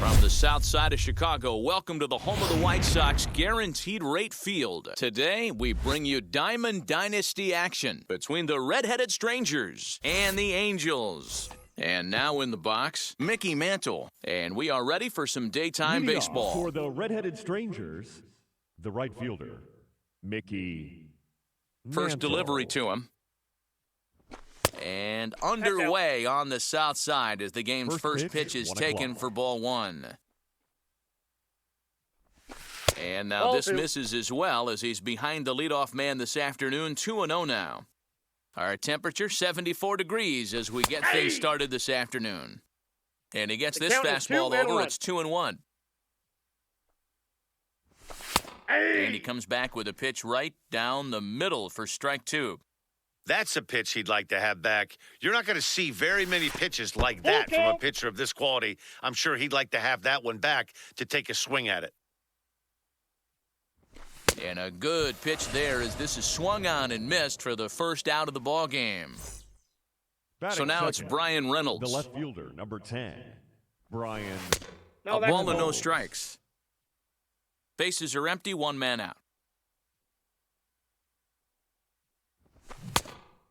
From the south side of Chicago, welcome to the home of the White Sox, Guaranteed Rate Field. Today, we bring you Diamond Dynasty action between the Red-Headed Strangers and the Angels. And now in the box, Mickey Mantle. And we are ready for some daytime Leading baseball. off for the Red-Headed Strangers, the right fielder, Mickey First Mantle. delivery to him. And underway on the south side as the game's first pitch is taken for ball one. And now Ball this two. misses as well as he's behind the leadoff man this afternoon, 2-0 now. Our temperature, 74 degrees as we get things started this afternoon. And he gets The this count is fastball 2-1. over. It's 2-1. And he comes back with a pitch right down the middle for strike two. That's a pitch he'd like to have back. You're not going to see very many pitches like that from a pitcher of this quality. I'm sure he'd like to have that one back to take a swing at it. And a good pitch there as this is swung on and missed for the first out of the ball game. So now it's Brian Reynolds. The left fielder, number 10, Brian. A ball and no strikes. Bases are empty, one man out.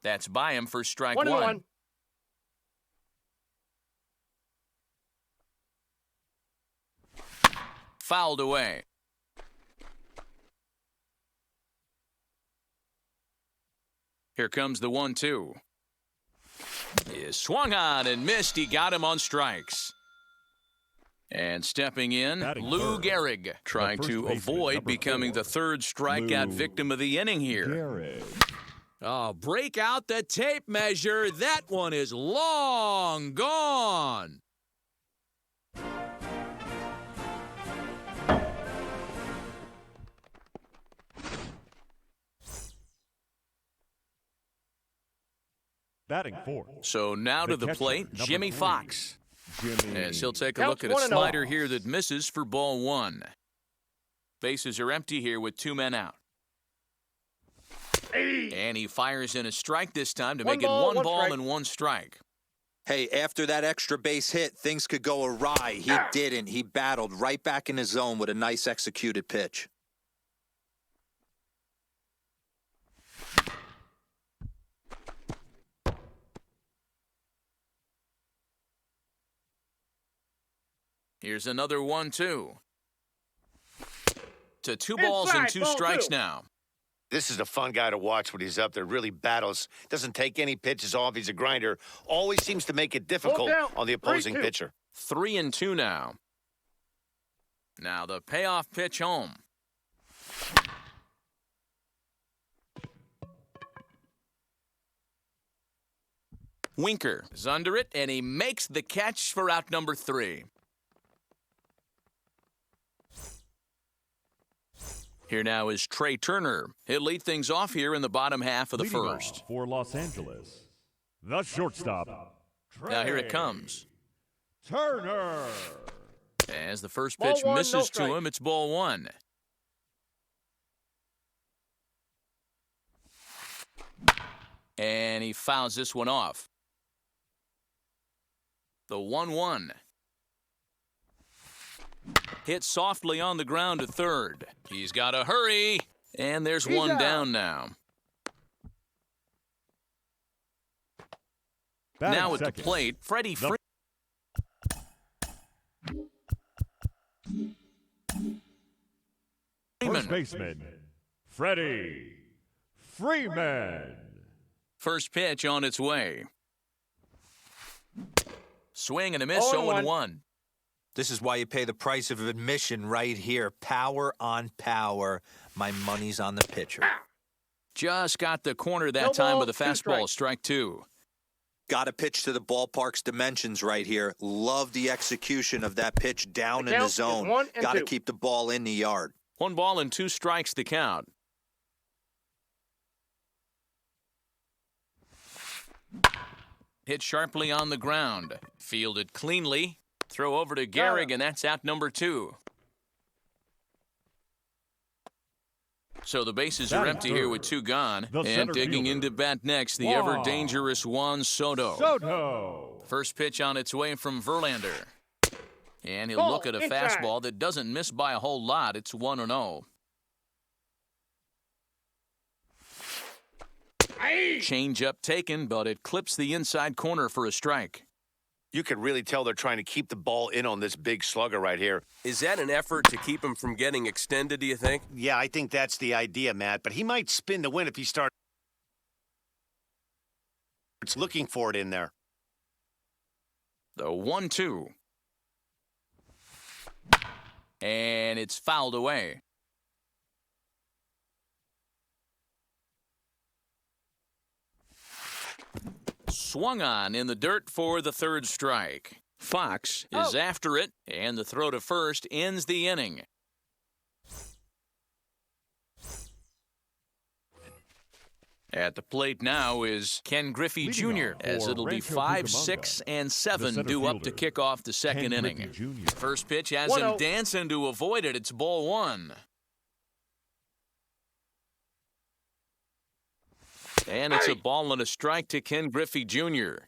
That's by him for strike one. Fouled away. Here comes the 1-2. Is swung on and missed. He got him on strikes. And stepping in, Lou Gehrig, trying to avoid becoming the third strikeout victim of the inning here. Gehrig. Oh, break out the tape measure. That one is long gone. Batting fourth. So now to the catcher, plate, number Jimmy 3, Fox. Jimmy. As he'll take a look at a Counts 1-0. slider here that misses for ball one. Bases are empty here with two men out. And he fires in a strike this time to make it one ball and one strike. Hey, after that extra base hit, things could go awry. He didn't. He battled right back in his zone with a nice executed pitch. Here's another 1-2. To two balls and two strikes now. This is a fun guy to watch when he's up there. Really battles. Doesn't take any pitches off. He's a grinder. Always seems to make it difficult on the opposing pitcher. 3-2 now. Now the payoff pitch home. Winker is under it, and he makes the catch for out number 3. Here now is Trey Turner. He'll lead things off here in the bottom half of the Leading first. off for Los Angeles, the shortstop, Trey Now here it comes. Turner. As the first pitch misses to him, it's ball one. And he fouls this one off. The 1-1. Hit softly on the ground to third. He's got to hurry. And there's one down now. Now at the plate, Freddie Freeman. First baseman, Freddie Freeman. First pitch on its way. Swing and a miss, 0-1. This is why you pay the price of admission right here. Power on power. My money's on the pitcher. Just got the corner that time with a fastball, strike two. Got to pitch to the ballpark's dimensions right here. Love the execution of that pitch down in the zone. Got to keep the ball in the yard. 1 ball and 2 strikes the count. Hit sharply on the ground. Fielded cleanly. Throw over to Gehrig, and that's out number 2. So the bases are empty here with 2 gone. And digging into bat next, the ever-dangerous Juan Soto. Soto. First pitch on its way from Verlander. And he'll look at a fastball that doesn't miss by a whole lot. It's 1-0. Change up taken, but it clips the inside corner for a strike. You can really tell they're trying to keep the ball in on this big slugger right here. Is that an effort to keep him from getting extended, do you think? Yeah, I think that's the idea, Matt. But he might spin to win if he starts looking for it in there. The 1-2. And it's fouled away. Swung on in the dirt for the third strike. Fox is after it, and the throw to first ends the inning. At the plate now is Ken Griffey Jr., as it'll be 5, 6, and 7 due up to kick off the second inning. First pitch has him dancing to avoid it. It's ball 1. And it's a ball and a strike to Ken Griffey Jr.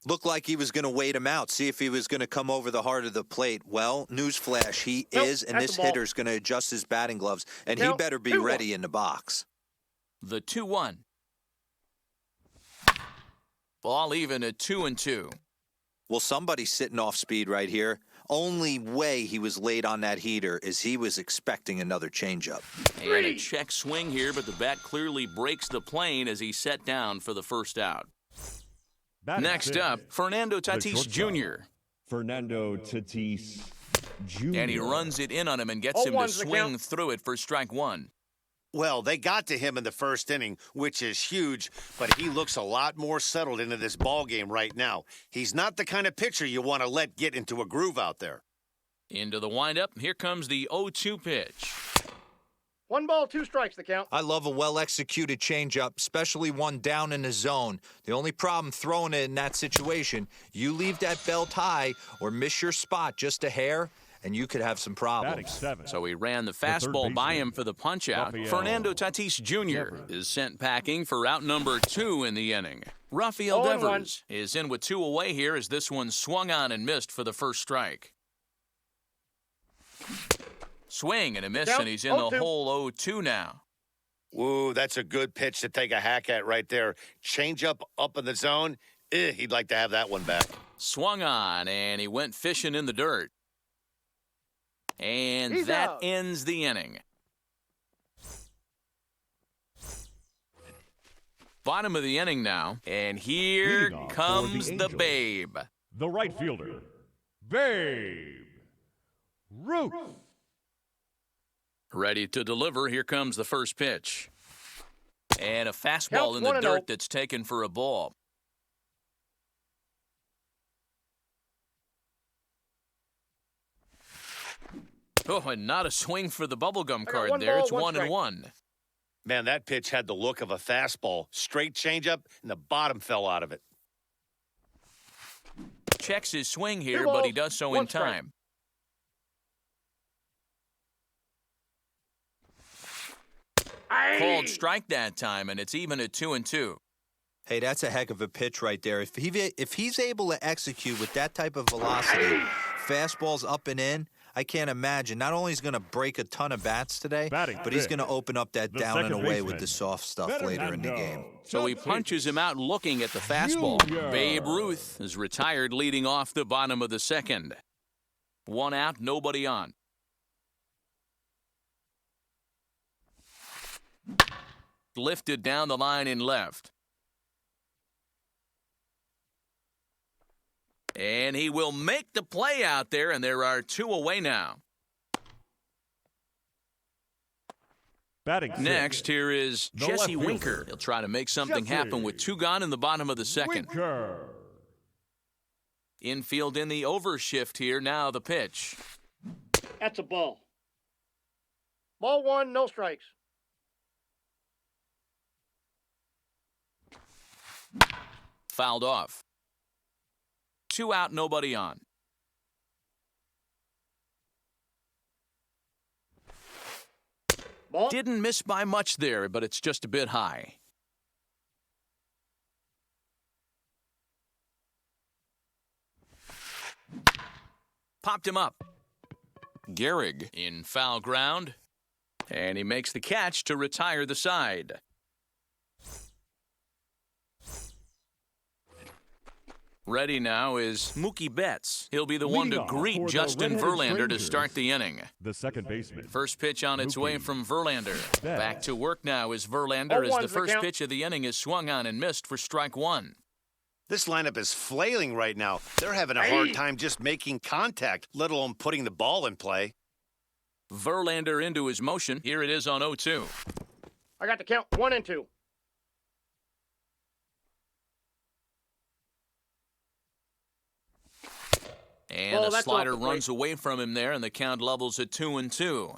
Looked like he was going to wait him out, see if he was going to come over the heart of the plate. Well, newsflash, he is, and this hitter's going to adjust his batting gloves, and he better be ready in the box. The 2-1. Ball even at 2-2. Well, somebody's sitting off speed right here. Only way he was late on that heater is he was expecting another changeup. And a check swing here, but the bat clearly breaks the plane as he's set down for the first out. Next up, Fernando Tatis Jr. Fernando Tatis Jr. And he runs it in on him and gets him to swing through it for strike 1. Well, they got to him in the first inning, which is huge, but he looks a lot more settled into this ball game right now. He's not the kind of pitcher you want to let get into a groove out there. Into the windup, here comes the 0-2 pitch. 1 ball, 2 strikes, the count. I love a well-executed changeup, especially one down in the zone. The only problem throwing it in that situation, you leave that belt high or miss your spot just a hair, and you could have some problems. So he ran the fastball by him for the punch-out. Fernando Tatis Jr. is sent packing for out number 2 in the inning. Rafael Devers is in with 2 away here as this one swung on and missed for the first strike. Swing and a miss, and he's in the hole 0-2 now. Ooh, that's a good pitch to take a hack at right there. Change up in the zone. He'd like to have that one back. Swung on, and he went fishing in the dirt. And that ends the inning. Bottom of the inning now, and here comes the Babe. The right fielder, Babe Ruth. Ready to deliver. Here comes the first pitch. And a fastball in the dirt that's taken for a ball. Oh, and not a swing for the bubblegum card there. It's 1-1. Man, that pitch had the look of a fastball. Straight changeup, and the bottom fell out of it. Checks his swing here, but he does so in time. Called strike that time, and it's even at 2-2. Hey, that's a heck of a pitch right there. If he's able to execute with that type of velocity, fastballs up and in, I can't imagine. Not only is he going to break a ton of bats today, but he's going to open up that down and away with the soft stuff later in the game. So he punches him out looking at the fastball. Babe Ruth is retired leading off the bottom of the second. 1 out, nobody on. Lifted down the line in left. And he will make the play out there, and there are 2 away now. Next, here is Jesse Winker. He'll try to make something happen with 2 gone in the bottom of the second. Infield in the overshift here. Now the pitch. That's a ball. Ball 1, no strikes. Fouled off. 2 out, nobody on. Ball. Didn't miss by much there, but it's just a bit high. Popped him up. Gehrig in foul ground. And he makes the catch to retire the side. Ready now is Mookie Betts. He'll be the one to greet Justin Verlander to start the inning. The second baseman. First pitch on its way from Verlander. Back to work now is Verlander as the first pitch of the inning is swung on and missed for strike one. This lineup is flailing right now. They're having a hard time just making contact, let alone putting the ball in play. Verlander into his motion. Here it is on 0-2. I got the count. 1 and 2. And a slider runs away from him there, and the count levels at 2-2.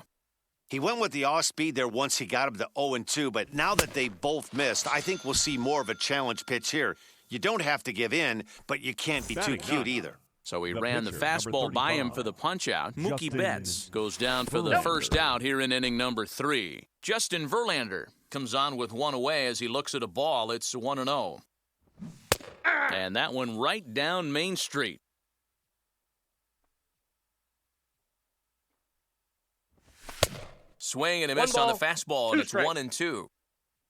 He went with the off-speed there once he got him to 0-2, but now that they both missed, I think we'll see more of a challenge pitch here. You don't have to give in, but you can't be too cute either. So he ran the fastball by him for the punch-out. Mookie Betts goes down for the first out here in inning number 3. Justin Verlander comes on with one away as he looks at a ball. It's 1-0. And that one right down Main Street. Swing and a miss on the fastball, and it's 1-2.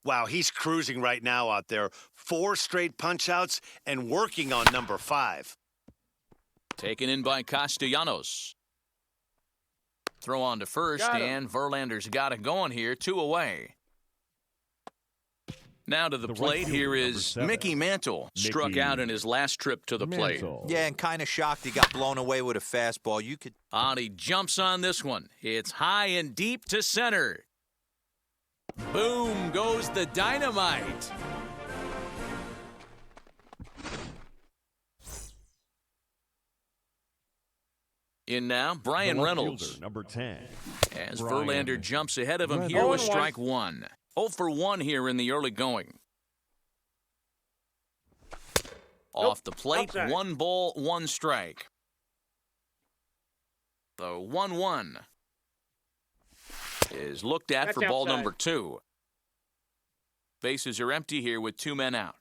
Wow, he's cruising right now out there. 4 straight punch-outs and working on number 5. Taken in by Castellanos. Throw on to first, and Verlander's got it going here. 2 away. Now to the plate, here is Mickey Mantle. Struck out in his last trip to the plate. Yeah, and kind of shocked he got blown away with a fastball. You could. He jumps on this one. It's high and deep to center. Boom goes the dynamite. In now, Brian Reynolds. Number 10. As Verlander jumps ahead of him here with strike one. 0 for 1 here in the early going. Off the plate, 1 ball, 1 strike. The 1-1 is looked at for ball number 2. Bases are empty here with 2 men out.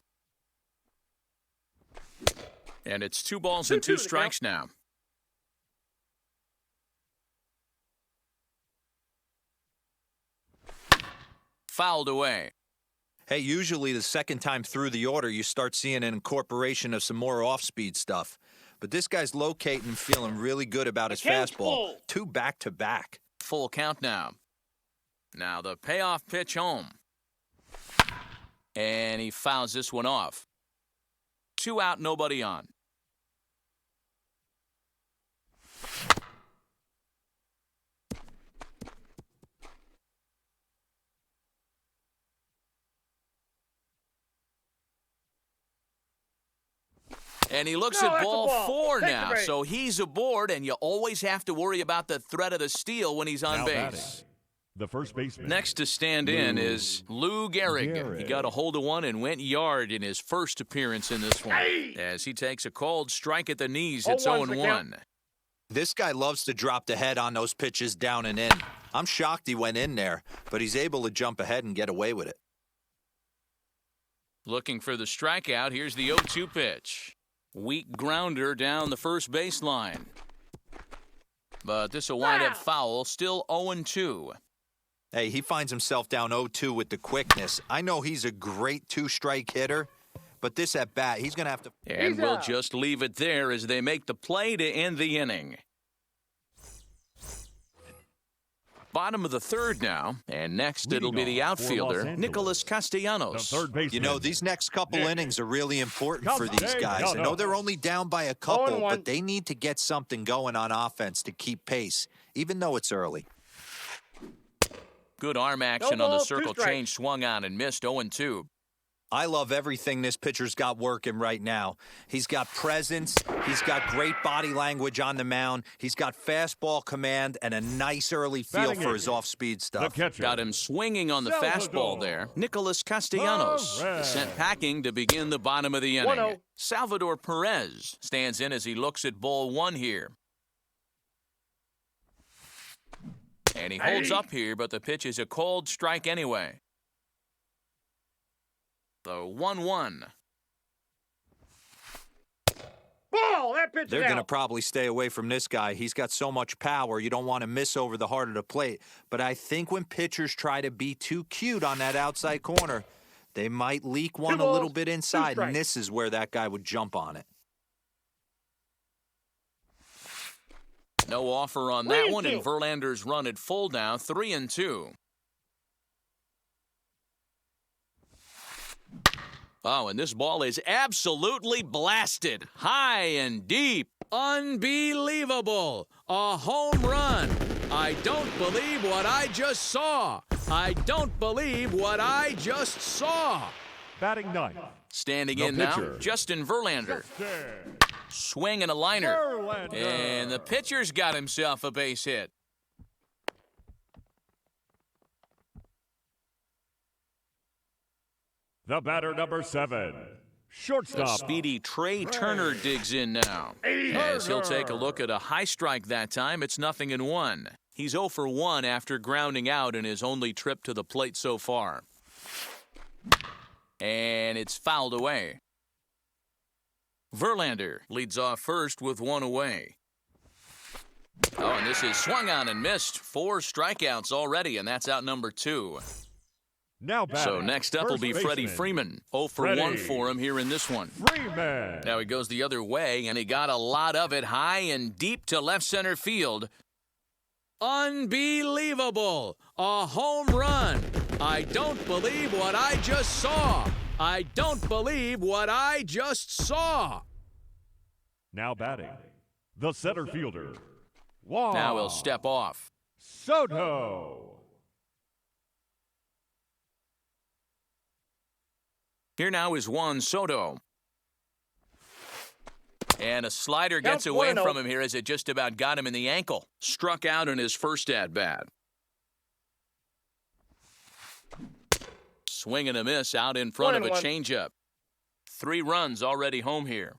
And it's 2 balls and 2 strikes now. Fouled away. Hey, usually the second time through the order, you start seeing an incorporation of some more off-speed stuff. But this guy's locating and feeling really good about his fastball. 2 back-to-back. Full count now. Now the payoff pitch home. And he fouls this one off. 2 out, nobody on. And he looks at ball 4 now, so he's aboard, and you always have to worry about the threat of the steal when he's on base. The first baseman. Next to stand in is Lou Gehrig. He got a hold of one and went yard in his first appearance in this one. As he takes a called strike at the knees, it's 0-1. This guy loves to drop the head on those pitches down and in. I'm shocked he went in there, but he's able to jump ahead and get away with it. Looking for the strikeout, here's the 0-2 pitch. Weak grounder down the first baseline. But this will wind up foul, still 0-2. Hey, he finds himself down 0-2 with the quickness. I know he's a great 2-strike hitter, but this at bat, he's going to have to... And we'll just leave it there as they make the play to end the inning. Bottom of the 3rd now, and next it'll be the outfielder, Nicholas Castellanos. You know, these next couple innings are really important for these guys. I know they're only down by a couple, but they need to get something going on offense to keep pace, even though it's early. Good arm action on the circle change, swung on and missed 0-2. I love everything this pitcher's got working right now. He's got presence. He's got great body language on the mound. He's got fastball command and a nice early feel for his off-speed stuff. Got him swinging on the fastball there. Nicholas Castellanos is sent packing to begin the bottom of the inning. Salvador Perez stands in as he looks at ball 1 here. And he holds up here, but the pitch is a called strike anyway. The 1-1. Ball! That pitch They're is going to out. probably stay away from this guy. He's got so much power, you don't want to miss over the heart of the plate. But I think when pitchers try to be too cute on that outside corner, they might leak one a little bit inside, and this is where that guy would jump on it. No offer on that one, and Verlander's run at full now, 3-2. Oh, and this ball is absolutely blasted. High and deep. Unbelievable. A home run. I don't believe what I just saw. I don't believe what I just saw. Batting ninth. Standing in now, Justin Verlander. Swing and a liner. And the pitcher's got himself a base hit. The batter, number 7. Shortstop. The speedy Trey Turner digs in now. As he'll take a look at a high strike that time, it's 0-1. He's 0 for 1 after grounding out in his only trip to the plate so far. And it's fouled away. Verlander leads off first with 1 away. Oh, and this is swung on and missed. 4 strikeouts already, and that's out number 2. Now batting. So next up will be Freddie Freeman. 0 for 1 for him here in this one. Freeman. Now he goes the other way, and he got a lot of it high and deep to left center field. Unbelievable! A home run! I don't believe what I just saw. I don't believe what I just saw. Now batting. The center fielder. Juan Now he'll step off. Soto. Here now is Juan Soto. And a slider gets away from him here as it just about got him in the ankle. Struck out in his first at-bat. Swing and a miss out in front of a changeup. 3 runs already home here.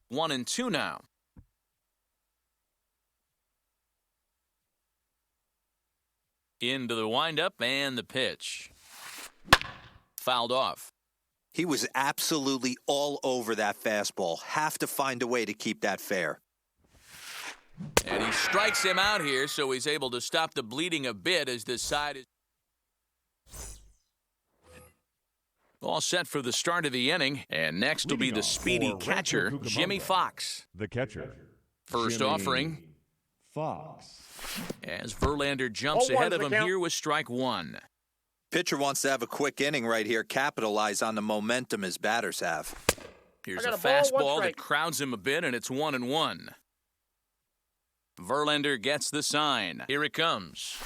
One and 2 now. Into the windup and the pitch. Fouled off. He was absolutely all over that fastball. Have to find a way to keep that fair. And he strikes him out here, so he's able to stop the bleeding a bit as this side is all set for the start of the inning. And next will be the speedy catcher, Jimmy Fox. The catcher. First Jimmy offering. Fox. As Verlander jumps ahead of him here with strike 1. Pitcher wants to have a quick inning right here, capitalize on the momentum his batters have. Here's a fastball that crowds him a bit, and it's 1-1. Verlander gets the sign. Here it comes.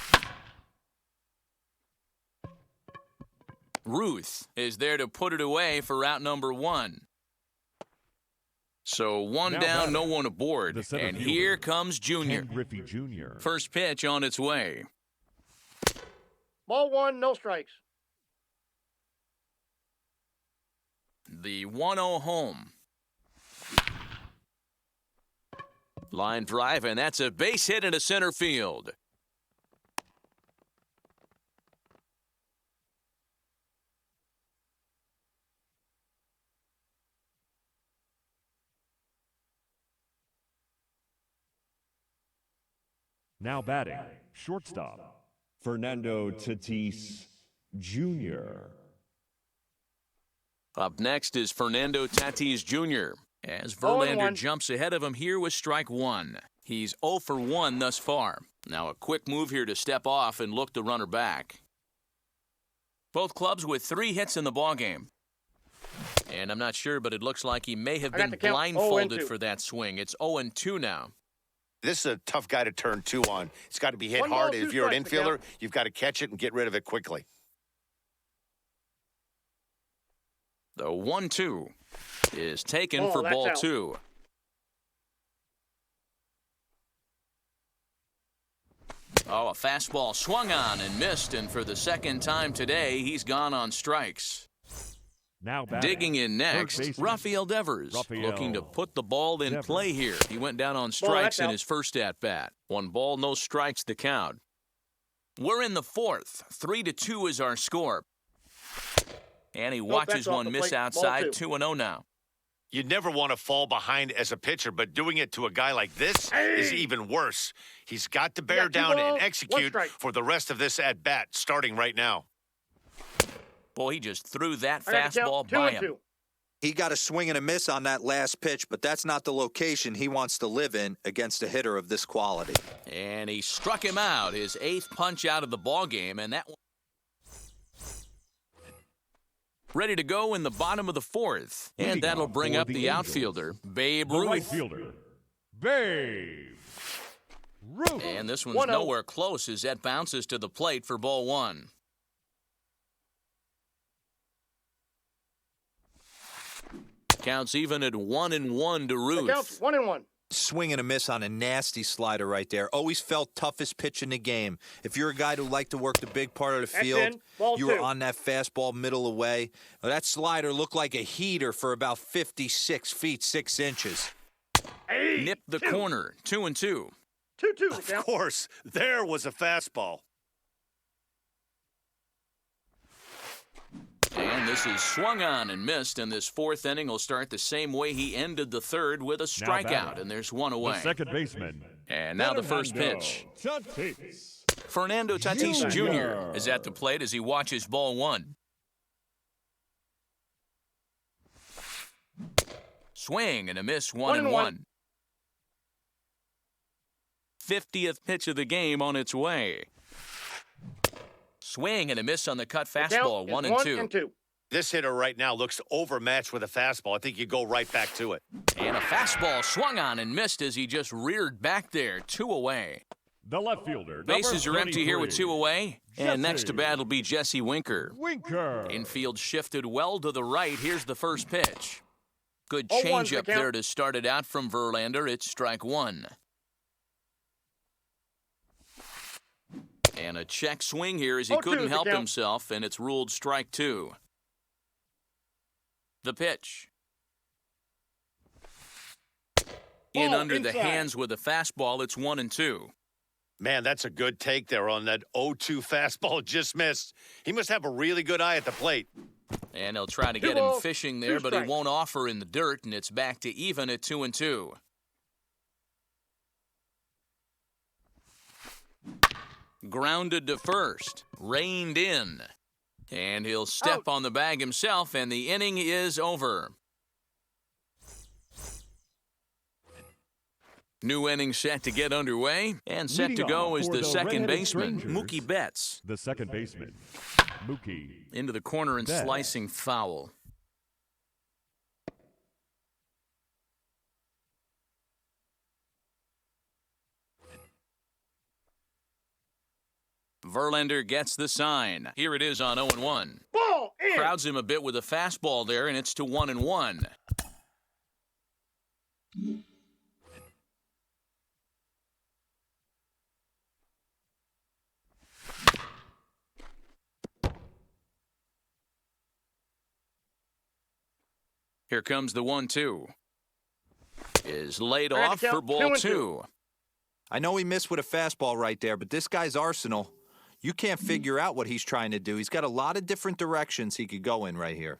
Ruth is there to put it away for out number 1. So 1 Now down, batting. no one aboard. The center And fielder, here comes Junior. Ken Griffey Jr. First pitch on its way. Ball 1, no strikes. The 1-0 home. Line drive, and that's a base hit into center field. Now batting. Shortstop. Fernando Tatis Jr. Up next is Fernando Tatis Jr. as Verlander jumps ahead of him here with strike 1. He's 0 for 1 thus far. Now a quick move here to step off and look the runner back. Both clubs with 3 hits in the ballgame. And I'm not sure, but it looks like he may have been blindfolded for that swing. It's 0-2 now. This is a tough guy to turn 2 on. It's got to be hit hard. If you're an infielder, you've got to catch it and get rid of it quickly. The 1-2 is taken for ball 2. Oh, a fastball swung on and missed, and for the second time today, he's gone on strikes. Now batting. Digging in next, Rafael Devers, looking to put the ball in play here. He went down on strikes in his first at-bat. 1 ball, no strikes the count. We're in the 4th. 3-2 is our score. And he No, watches that's off one the miss plate. Ball outside, two. 2-0 now. You'd never want to fall behind as a pitcher, but doing it to a guy like this is even worse. He's got to bear got two down and balls, one execute strike. for the rest of this at-bat, starting right now. Boy, he just threw that I got the fastball count, by 2-2. him. He got a swing and a miss on that last pitch, but that's not the location he wants to live in against a hitter of this quality. And he struck him out, his 8th punch out of the ball game, and that one. Ready to go in the bottom of the 4th. And that'll bring up the outfielder, Babe The right Ruth. fielder, Babe Ruth. And this one's 1-0. nowhere close as that bounces to the plate for ball 1. Counts even at 1-1 to The count's Ruth. 1-1. Swing and a miss on a nasty slider right there. Always felt toughest pitch in the game. If you're a guy who liked to work the big part of the That's field, in. Ball you were two. on that fastball middle away. Well, that slider looked like a heater for about 56 feet, 6 inches. Hey, Nipped the corner, 2-2. 2-2 the Of count. course, there was a fastball. And this is swung on and missed, and this 4th inning will start the same way he ended the 3rd with a strikeout, batting, and there's one The away. second baseman. And now the first Fernando pitch. Tatis. Fernando Tatis Jr. Jr. is at the plate as he watches ball 1. Swing and a miss, 1-1. 50th pitch of the game on its way. Swing and a miss on the cut The count fastball, is 1-2. This hitter right now looks overmatched with a fastball. I think you go right back to it. And a fastball swung on and missed as he just reared back there, 2 away. The left fielder. Bases are empty here with 2 away. And next to Jesse bat will be Jesse Winker. Winker. Infield shifted well to the right. Here's the first pitch. Good 0-1 changeup the count. there to start it out from Verlander. It's strike 1. And a check swing here as he 0-2 couldn't the help count. himself, and it's ruled strike 2. The pitch. In Ball under the inside. hands with a fastball. It's 1-2. Man, that's a good take there on that 0-2 fastball just missed. He must have a really good eye at the plate. And he'll try to 2 get him balls, fishing 2 there, but he strikes. won't offer in the dirt, and it's back to even at 2-2. Grounded to first, reined in. And he'll step Out. on the bag himself, and the inning is over. New inning set to get underway, and set to Leading go off is for the the second red-headed baseman, strangers. Mookie Betts. The second baseman, Mookie. Into the corner and Betts. slicing foul. Verlander gets the sign. Here it is on 0-1. Ball in. Crowds him a bit with a fastball there, and it's to 1-1. Here comes the 1-2. Is laid Ready to off for count, ball 2-2. 2. I know he missed with a fastball right there, but this guy's arsenal, you can't figure out what he's trying to do. He's got a lot of different directions he could go in right here.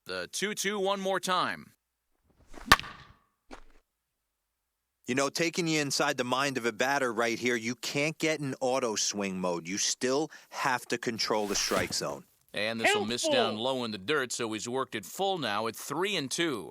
The 2-2 one more time. You know, taking you inside the mind of a batter right here, you can't get in auto swing mode. You still have to control the strike zone. And this will Held miss full. down low in the dirt, so he's worked it full now at 3-2.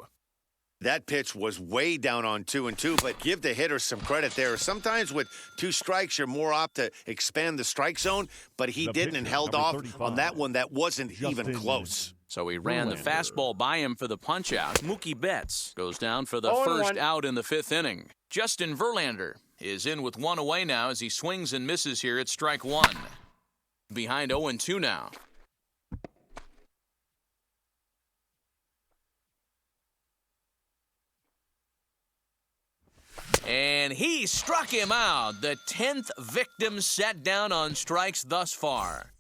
That pitch was way down on 2-2, but give the hitter some credit there. Sometimes with 2 strikes, you're more apt to expand the strike zone, but he The didn't and pitcher, held number off 35, on that one that wasn't even Justin close. So he ran the Verlander. fastball by him for the punch-out. Mookie Betts goes down for the 0-1. first out in the 5th inning. Justin Verlander is in with 1 away now as he swings and misses here at strike 1. Behind 0-2 now. And he struck him out. The 10th victim set down on strikes thus far.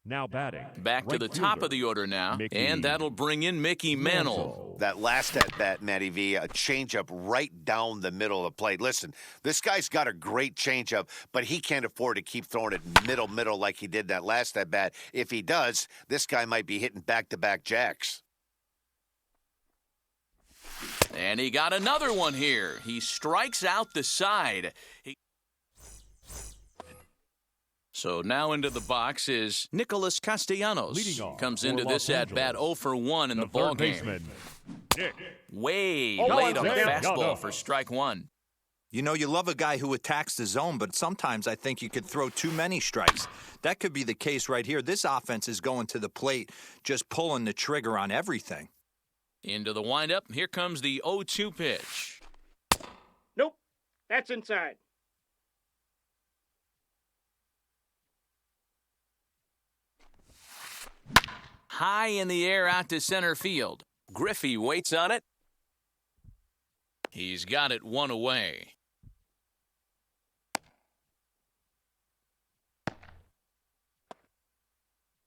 Now batting. Back to right the top fielder, of the order now, Mickey and that'll bring in Mickey Mantle. That last at-bat, Matty V, a changeup right down the middle of the plate. Listen, this guy's got a great changeup, but he can't afford to keep throwing it middle like he did that last at-bat. If he does, this guy might be hitting back-to-back jacks. And he got another one here. He strikes out the side. So now into the box is Nicholas Castellanos. Leading off Comes for into Los this at-bat Angeles, 0 for 1 in the third ball game. baseman, Nick. Way Oh, late on the Castellanos. fastball for strike one. You know, you love a guy who attacks the zone, but sometimes I think you could throw too many strikes. That could be the case right here. This offense is going to the plate, just pulling the trigger on everything. Into the windup. Here comes the 0-2 pitch. Nope. That's inside. High in the air out to center field. Griffey waits on it. He's got it one away.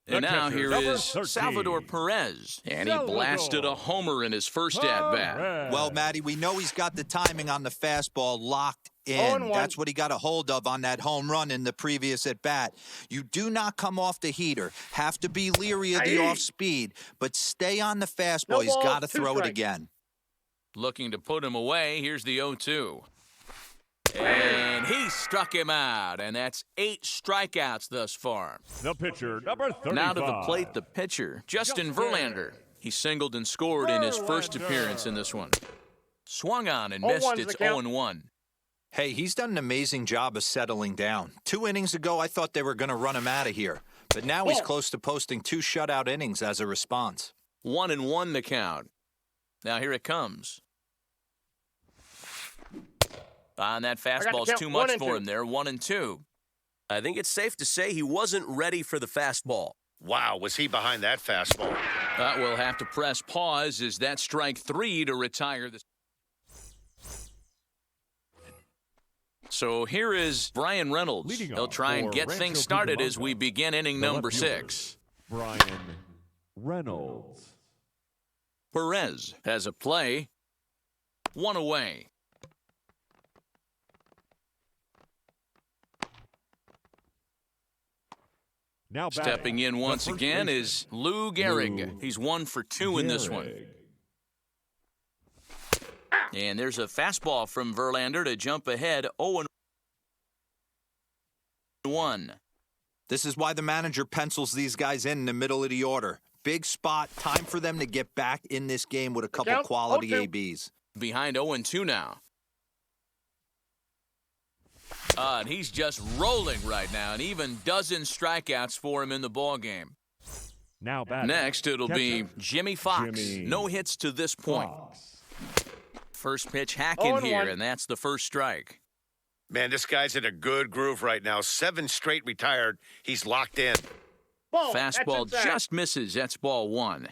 And now catcher, here number is 13. Salvador Perez. And he Salvador blasted a homer in his first at-bat. Well, Matty, we know he's got the timing on the fastball locked in. 0-1. That's what he got a hold of on that home run in the previous at-bat. You do not come off the heater. Have to be leery of the off-speed, but stay on the fastball. No He's balls, got to 2 throw it strikes. again. Looking to put him away. Here's the 0-2. And he struck him out. And that's 8 strikeouts thus far. The pitcher, number 35. Now to the plate, the pitcher, Justin Verlander. He singled and scored in his first appearance in this one. Swung on and 0-1's missed. the It's count. 0-1. Hey, he's done an amazing job of settling down. 2 innings ago, I thought they were going to run him out of here. But now he's close to posting 2 shutout innings as a response. 1-1 the count. Now here it comes. On that fastball's count. too 1 much and for 2. him there. 1-2. I think it's safe to say he wasn't ready for the fastball. Wow, was he behind that fastball? We'll have to press pause as that strike 3 to retire the. So here is Brian Reynolds. Leading He'll off try and for get Rancho things started Cucamonga, as we begin inning the number left fielder, 6. Brian Reynolds. Perez has a play. 1 away. Now batting, Stepping in the once first again baseman, is Lou Gehrig. Lou He's 1 for 2 in this one. Gehrig. And there's a fastball from Verlander to jump ahead 0-1. This is why the manager pencils these guys in the middle of the order. Big spot, time for them to get back in this game with a couple Count, quality 0-2. ABs. Behind 0-2 now. And he's just rolling right now, and even dozen strikeouts for him in the ballgame. Now batting. Next, it'll be catcher, Jimmy Fox. Jimmy No hits to this point. Fox. First pitch hacking here, 0-1. and that's the first strike. Man, this guy's in a good groove right now. 7 straight retired. He's locked in. Ball. That's Fastball inside. just misses. That's ball 1.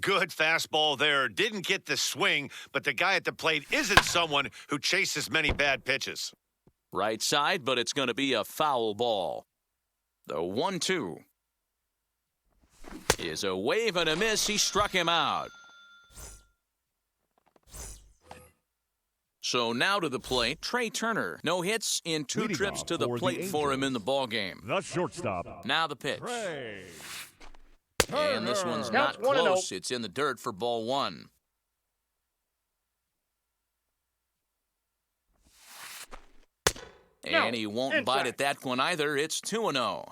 Good fastball there. Didn't get the swing, but the guy at the plate isn't someone who chases many bad pitches. Right side, but it's going to be a foul ball. The 1-2 is a wave and a miss. He struck him out. So now to the plate, Trey Turner. No hits in 2 Leading trips off to the for the plate for him in the Angels. ball game. The shortstop, Now the pitch. Trey. And this one's Counts not 1-0. close. It's in the dirt for ball 1. And he won't bite inside. at that one either. It's 2-0.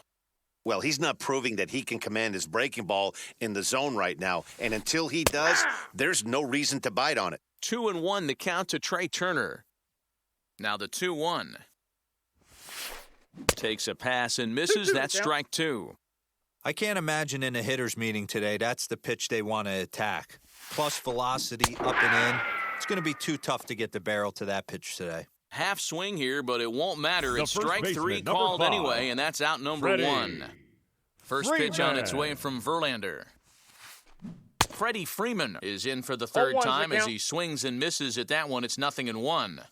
Well, he's not proving that he can command his breaking ball in the zone right now. And until he does, there's no reason to bite on it. 2-1 the count to Trey Turner. Now the 2-1. Takes a pass and misses. 2-2 That's count. strike 2. I can't imagine in a hitter's meeting today, that's the pitch they want to attack. Plus velocity up and in. It's going to be too tough to get the barrel to that pitch today. Half swing here, but it won't matter. The It's first strike 3 baseman, number called 5, anyway, and that's out number Freddie 1. First pitch on its Freeman. way from Verlander. Freddie Freeman is in for the third 0-1's the time as count. he swings and misses at that one. It's 0-1.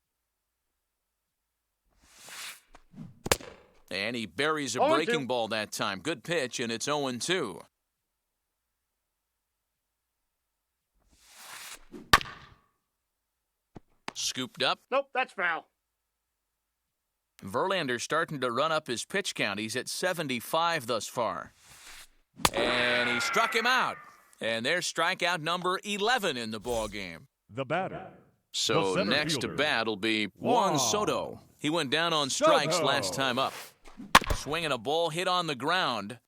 And he buries a 0-2. breaking ball that time. Good pitch, and it's 0-2. Scooped up. Nope, that's foul. Verlander starting to run up his pitch count. He's at 75 thus far. And he struck him out. And there's strikeout number 11 in the ballgame. The batter. So the center next to fielder. bat will be Juan Soto. He went down on strikes Soto. last time up. Swinging a ball hit on the ground.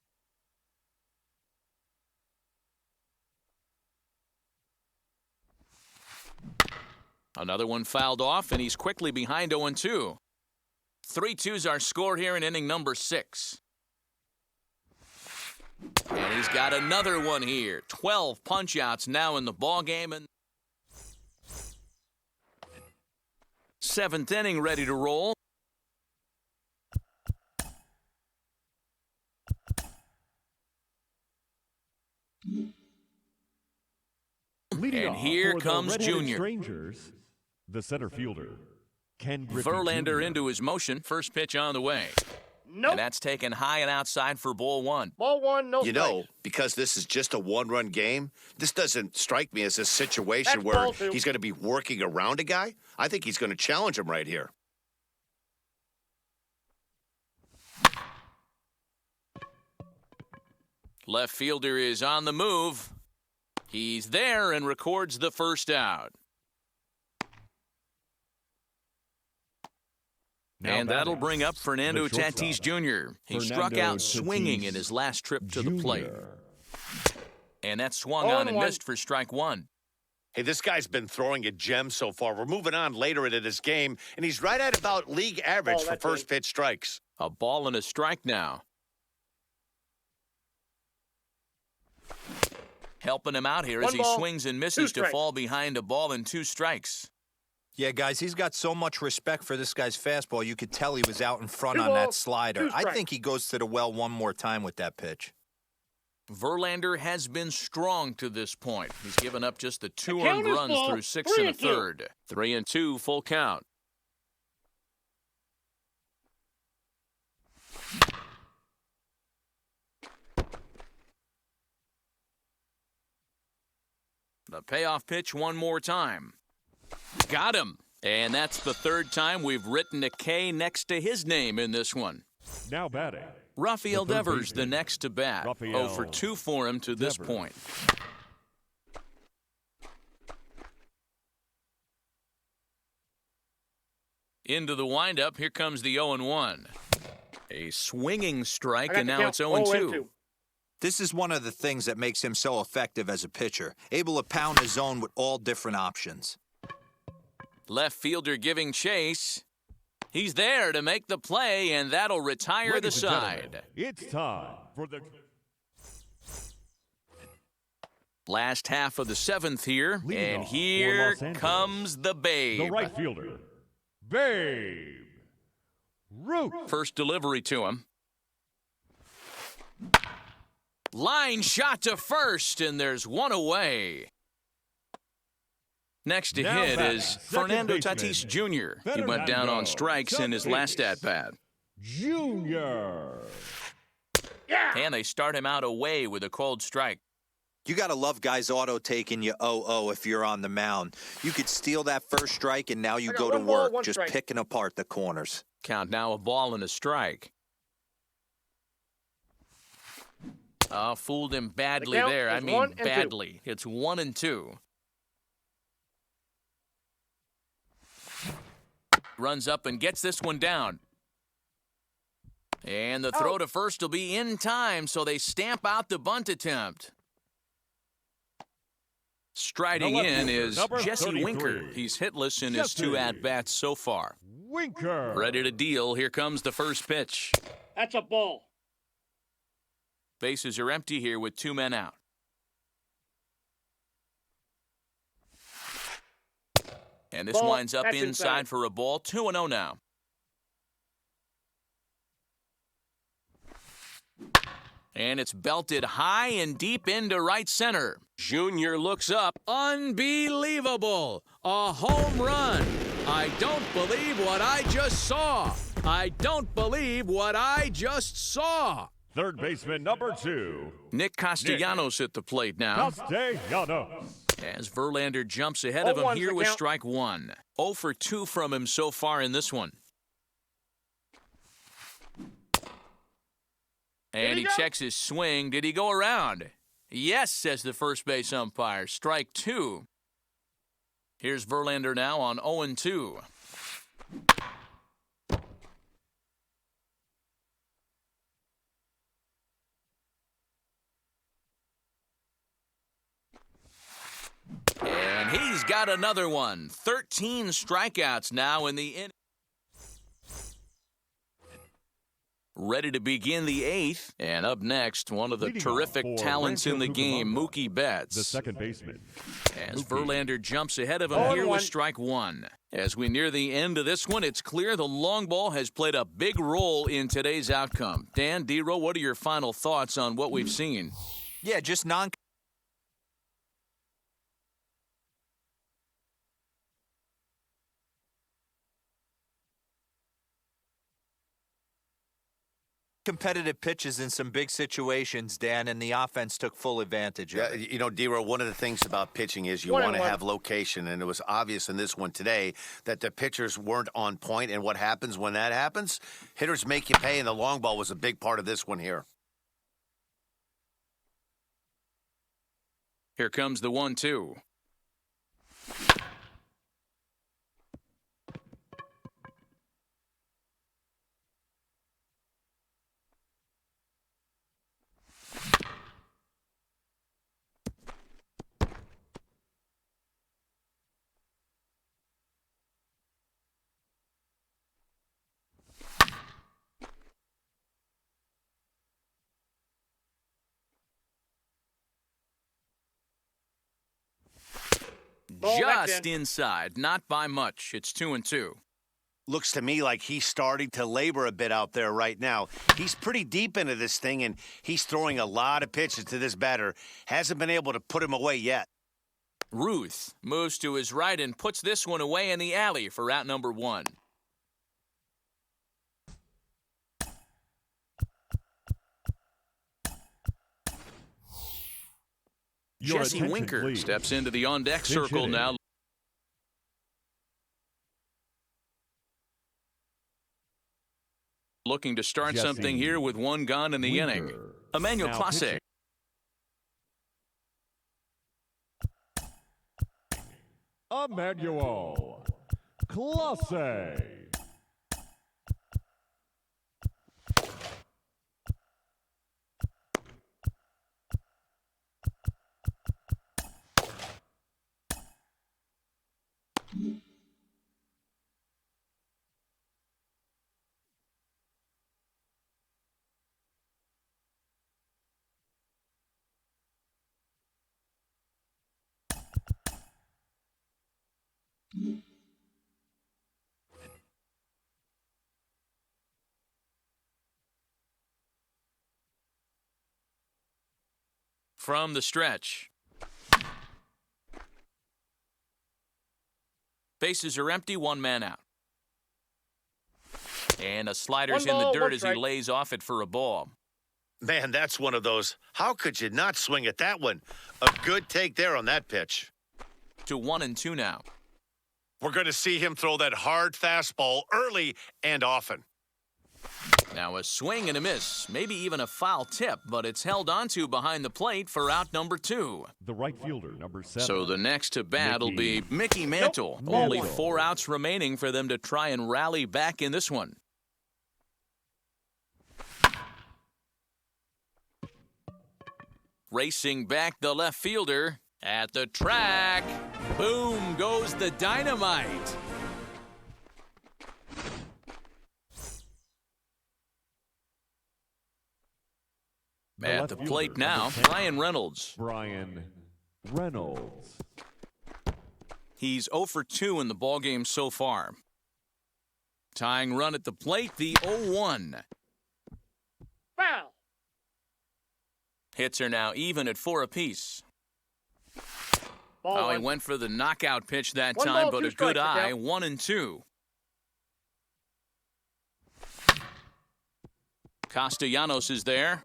Another one fouled off, and he's quickly behind 0-2. 3-2's our score here in inning number 6. And he's got another one here. 12 punch-outs now in the ballgame, and 7th inning ready to roll. Leading And off here for the comes Red-Headed Junior. Strangers, the center fielder, Ken Griffey Verlander Jr. into his motion. First pitch on the way. Nope. And that's taken high and outside for ball 1. Ball 1, no You strikes. know, because this is just a one-run game, this doesn't strike me as a situation That's where ball 2. he's going to be working around a guy. I think he's going to challenge him right here. Left fielder is on the move. He's there and records the first out. Now And that'll batting, bring up Fernando the shortstop, Tatis Jr. He struck Fernando out swinging Tatis in his last trip to the Jr. plate. And that swung on and 0-1. missed for strike 1. Hey, this guy's been throwing a gem so far. We're moving on later into this game, and he's right at about league average for that's first it. pitch strikes. A ball and a strike now. Helping him out here as 1 he ball, swings and 2 misses to strikes. fall behind a ball and 2 strikes. Yeah, guys, he's got so much respect for this guy's fastball. You could tell he was out in front 2 on that balls, slider. 2 I strikes. think he goes to the well one more time with that pitch. Verlander has been strong to this point. He's given up just the 2 count earned is runs ball, through 6 3 and a and 2. third. 3-2, full count. The payoff pitch one more time. Got him. And that's the 3rd time we've written a K next to his name in this one. Now batting. Rafael The third Devers, the baseman, next to bat. Rafael 0 for 2 for him to this Devers. point. Into the windup, here comes the 0-1. A swinging strike, I got and the now count. it's 0-2. 0-2. This is one of the things that makes him so effective as a pitcher, able to pound his zone with all different options. Left fielder giving chase. He's there to make the play, and that'll retire the Ladies and gentlemen, side. it's time for the Last half of the 7th here, Leading and off for here Los Angeles, comes the Babe. the right fielder, Babe Ruth. First delivery to him. Line shot to first, and there's one away. Next to Now hit batting, is second Fernando baseman, Tatis Jr. He went down on Fernando strikes in his last Tatis at-bat. Junior. Yeah. And they start him out away with a cold strike. You got to love guys auto-taking you 0-0 if you're on the mound. You could steal that first strike, and now you I got go to 1 ball, work 1 just strike. picking apart the corners. Count now a ball and a strike. Oh, fooled him badly count there. I is mean 1 and 2. badly. It's 1-2. Runs up and gets this one down. And the throw to first will be in time, so they stamp out the bunt attempt. Striding The left in fielder, is number Jesse 33. Winker. He's hitless in his Jesse 2 at-bats so far. Winker. Ready to deal. Here comes the first pitch. That's a ball. Bases are empty here with 2 men out. And this Ball. winds up That's inside inside. for a ball. 2-0 now. And it's belted high and deep into right center. Junior looks up. Unbelievable. A home run. I don't believe what I just saw. I don't believe what I just saw. Third baseman number 2. Nick Castellanos at the plate now. Castellanos. As Verlander jumps ahead of him 0-1's here the with count. strike 1. 0 for 2 from him so far in this one. And he checks his swing. Did he go around? Yes, says the first base umpire. Strike 2. Here's Verlander now on 0-2. And he's got another one. 13 strikeouts now in the inning. Ready to begin the 8th. And up next, one of the Leading terrific off for talents in the Rancho game, Cucamonga, Mookie Betts. The second baseman. As Mookie. Verlander jumps ahead of him 0-1. here with strike 1. As we near the end of this one, it's clear the long ball has played a big role in today's outcome. Dan, D-Row, what are your final thoughts on what we've seen? Yeah, just competitive pitches in some big situations, Dan, and the offense took full advantage of Yeah, it. you know, D-Row, one of the things about pitching is you 1-1. want to have location, and it was obvious in this one today that the pitchers weren't on point, and what happens when that happens? Hitters make you pay, and the long ball was a big part of this one here. Here comes the 1-2. Ball back Just in. inside, not by much. It's 2-2. Looks to me like he's starting to labor a bit out there right now. He's pretty deep into this thing, and he's throwing a lot of pitches to this batter. Hasn't been able to put him away yet. Ruth moves to his right and puts this one away in the alley for out number 1. Your Jesse attention, Winker please. steps into the on-deck Pinch circle hitting. now. Looking to start Jesse something here with one gone in the inning. Winker. Emmanuel Now Clase. pitching. Emmanuel Clase. From the stretch. Bases are empty, one man out. And a slider's One in the ball, dirt one as he strike. lays off it for a ball. Man, that's one of those. How could you not swing at that one? A good take there on that pitch. To 1-2 now. We're going to see him throw that hard fastball early and often. Now a swing and a miss, maybe even a foul tip, but it's held onto behind the plate for out number 2. The right fielder, number 7. So the next to bat will be Mickey Mantle. Nope. Only Mantle. 4 outs remaining for them to try and rally back in this one. Racing back the left fielder at the track. Boom goes the dynamite. At left the fielder, plate now, number 10. Brian Reynolds. Brian Reynolds. He's 0 for 2 in the ballgame so far. Tying run at the plate, the 0-1. Foul. Hits are now even at 4 apiece. Ball Oh, he one. went for the knockout pitch that One time, ball, but two a good strikes, eye, Miguel. 1-2. Castellanos is there.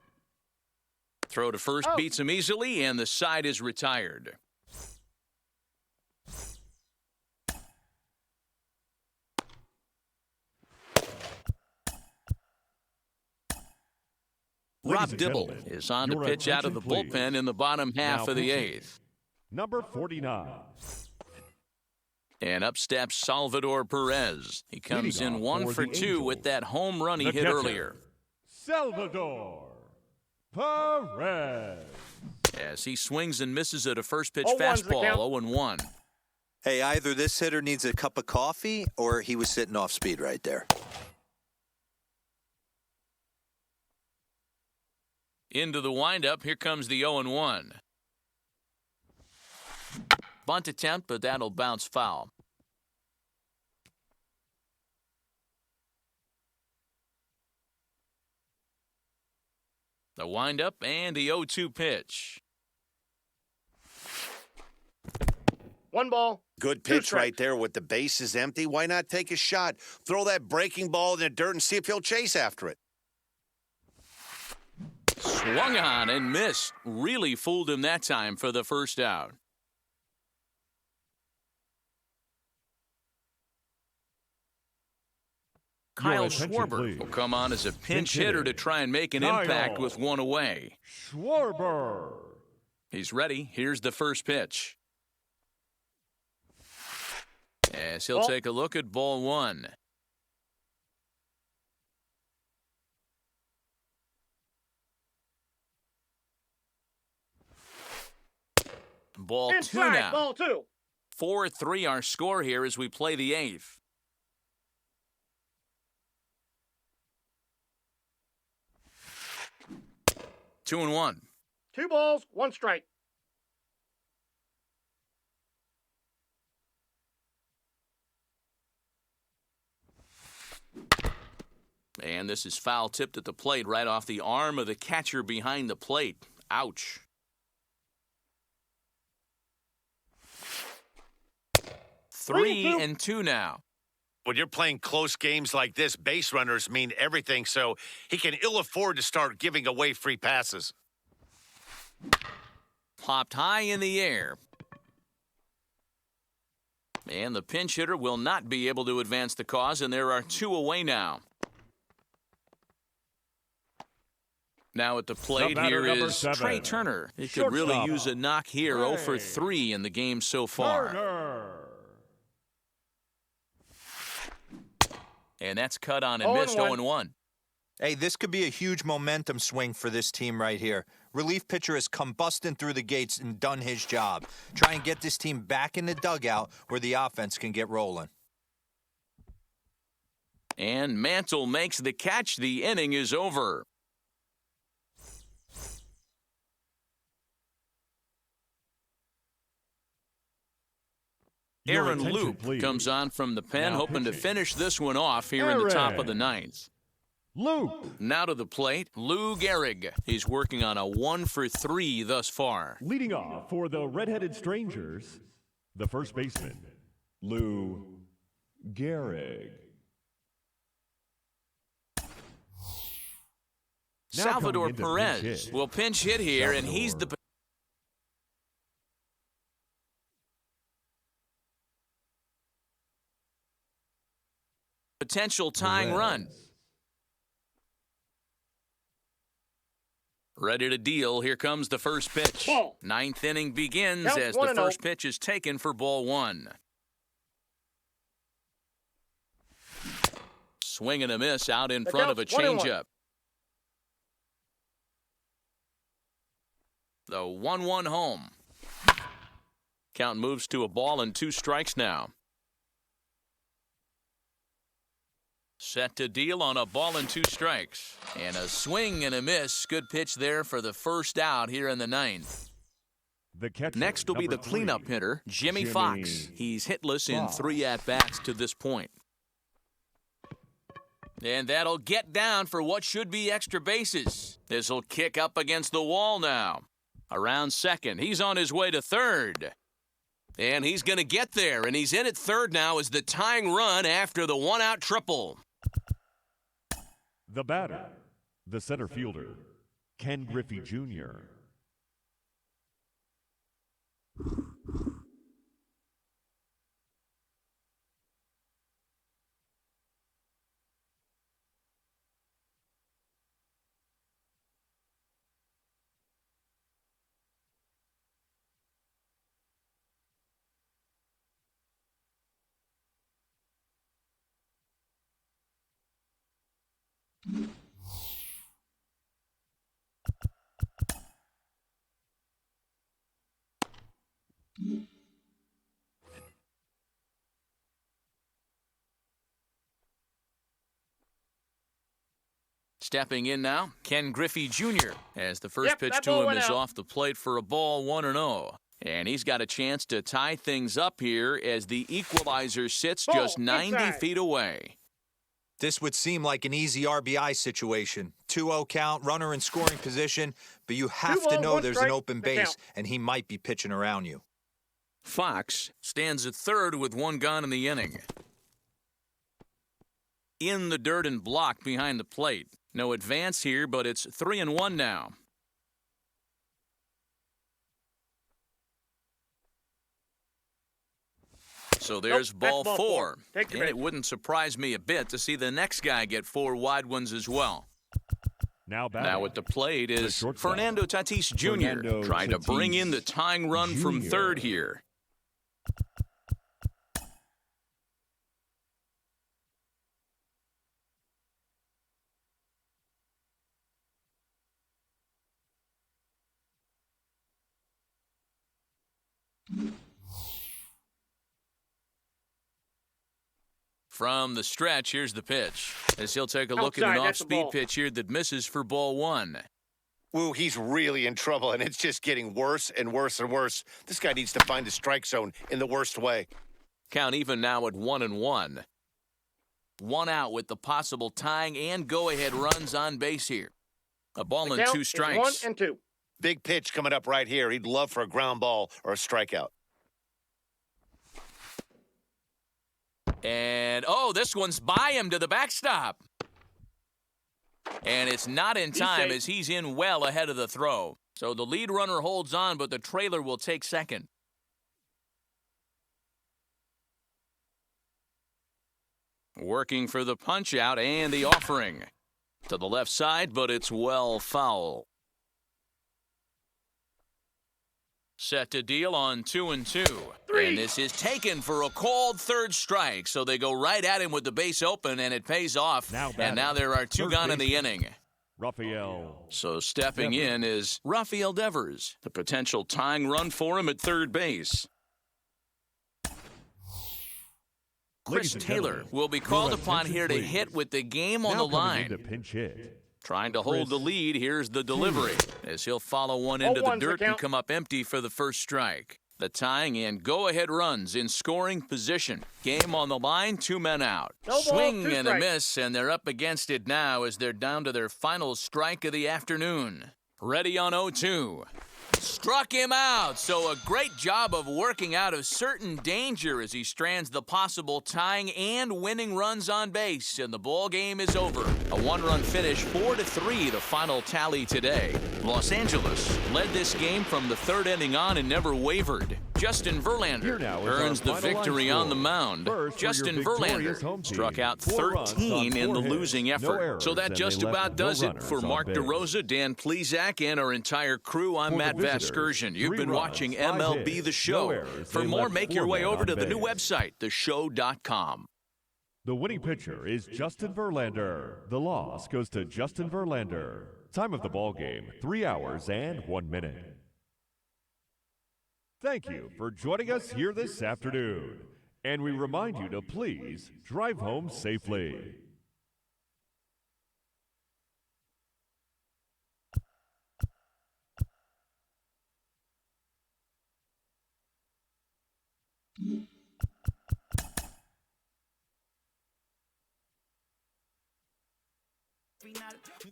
Throw to first beats him easily, and the side is retired. Rob Dibble is on to pitch out of the bullpen in the bottom half of the eighth. Number 49. And up steps Salvador Perez. He comes in 1 for 2 with that home run he hit earlier. Salvador Perez. As he swings and misses at a first pitch fastball, 0-1. Hey, either this hitter needs a cup of coffee or he was sitting off speed right there. Into the windup, here comes the 0-1. Bunt attempt, but that'll bounce foul. The windup and the 0-2 pitch. 1 ball. Good pitch right there with the bases empty. Why not take a shot? Throw that breaking ball in the dirt and see if he'll chase after it. Swung on and missed. Really fooled him that time for the first out. Kyle Schwarber will come on as a pinch hitter to try and make an impact with one away. Schwarber. He's ready. Here's the first pitch. As he'll take a look at ball 1. Ball 2 now. Ball 2. 4-3 our score here as we play the 8th. Two and 1. 2 balls, 1 strike. And this is foul tipped at the plate right off the arm of the catcher behind the plate. Ouch. 3-2 now. When you're playing close games like this, base runners mean everything, so he can ill afford to start giving away free passes. Popped high in the air. And the pinch hitter will not be able to advance the cause, and there are 2 away now. Now at the plate here is Trey Turner. He could really use a knock here. 0 for 3 in the game so far. And that's cut on and missed. 0-1. Hey, this could be a huge momentum swing for this team right here. Relief pitcher has come busting through the gates and done his job. Try and get this team back in the dugout where the offense can get rolling. And Mantle makes the catch. The inning is over. Aaron Loop comes on from the pen, hoping to finish this one off here in the top of the 9th. Loop. Now to the plate, Lou Gehrig. He's working on a 1 for 3 thus far. Leading off for the Red-Headed Strangers, the first baseman, Lou Gehrig. Salvador Perez will pinch hit here, and he's the potential tying run. Ready to deal. Here comes the first pitch. Ball. 9th inning begins Counts as the first pitch is taken for ball 1. Swing and a miss out in front of a changeup. The 1-1 home. Count moves to a ball and 2 strikes now. Set to deal on a ball and 2 strikes. And a swing and a miss. Good pitch there for the first out here in the 9th. Next will be the cleanup hitter, Jimmy Fox. He's hitless in 3 at-bats to this point. And that'll get down for what should be extra bases. This'll kick up against the wall now. Around second. He's on his way to third. And he's going to get there. And he's in at third now as the tying run after the 1-out triple. The batter, The center fielder, Ken Griffey Jr. Stepping in now, Ken Griffey Jr. as the first pitch that to ball him went is out. off the plate for a ball, 1-0. And he's got a chance to tie things up here as the equalizer sits Ball, just 90 inside. feet away. This would seem like an easy RBI situation. 2-0 count, runner in scoring position, but you have 2 to balls, know 1 there's an strike, open the base, count. and he might be pitching around you. Fox stands at third with 1 gone in the inning. In the dirt and blocked behind the plate. No advance here, but it's 3-1 now. So there's Nope, that's ball ball 4. four. Take the And it pitch. wouldn't surprise me a bit to see the next guy get 4 wide ones as well. Now batting. Now at the plate is shortstop, Fernando Tatis Jr. Fernando trying to bring in the Tatis tying run from Jr. third here. From the stretch, here's the pitch. As he'll take a look at an Outside, that's a off-speed ball. pitch here that misses for ball 1. Woo, he's really in trouble, and it's just getting worse and worse and worse. This guy needs to find the strike zone in the worst way. Count even now at 1-1. 1 out with the possible tying and go-ahead runs on base here. A ball The and count 2 is strikes. 1 and 2. Big pitch coming up right here. He'd love for a ground ball or a strikeout. And, this one's by him to the backstop. And it's not in time safe. as he's in well ahead of the throw. So the lead runner holds on, but the trailer will take second. Working for the punch-out and the offering. To the left side, but it's well foul. Set to deal on 2-2. And this is taken for a called third strike. So they go right at him with the base open, and it pays off. Now And now there are 2 third gone in the baseman. inning. Raphael. So stepping in is Raphael Devers, the potential tying run for him at third base. Chris Ladies and Taylor gentlemen, will be your called upon attention, here to please. hit with the game on Now the coming in to line. pinch hit. Trying to hold the Chris lead, here's the delivery. As he'll follow one into the 0-1's the dirt and count. come up empty for the first strike. The tying and go-ahead runs in scoring position. Game on the line, 2 men out. No ball, Swing 2 and a strikes. miss, and they're up against it now as they're down to their final strike of the afternoon. Ready on 0-2. Struck him out, so a great job of working out of certain danger as he strands the possible tying and winning runs on base, and the ball game is over. A 1-run finish, 4-3, the final tally today. Los Angeles led this game from the 3rd inning on and never wavered. Justin Here Verlander now is earns our the final line victory score. on the mound. First, for your Justin victorious home Verlander team, struck out 4 runs on 13 in 4 the hits, losing no effort. errors, So that and just they left about no does it runners for on Mark base. DeRosa, Dan Plezak, and our entire crew. I'm For the Matt visitors, Vasgersian. You've 3 been runs, watching 5 MLB hits, The Show. no errors, For they more, left make 4 your way men over on to the new base. website, theshow.com. The winning pitcher is Justin Verlander. The loss goes to Justin Verlander. Time of the ball game, 3 hours and 1 minute. Thank you for joining us here this afternoon. And we remind you to please drive home safely. Final, un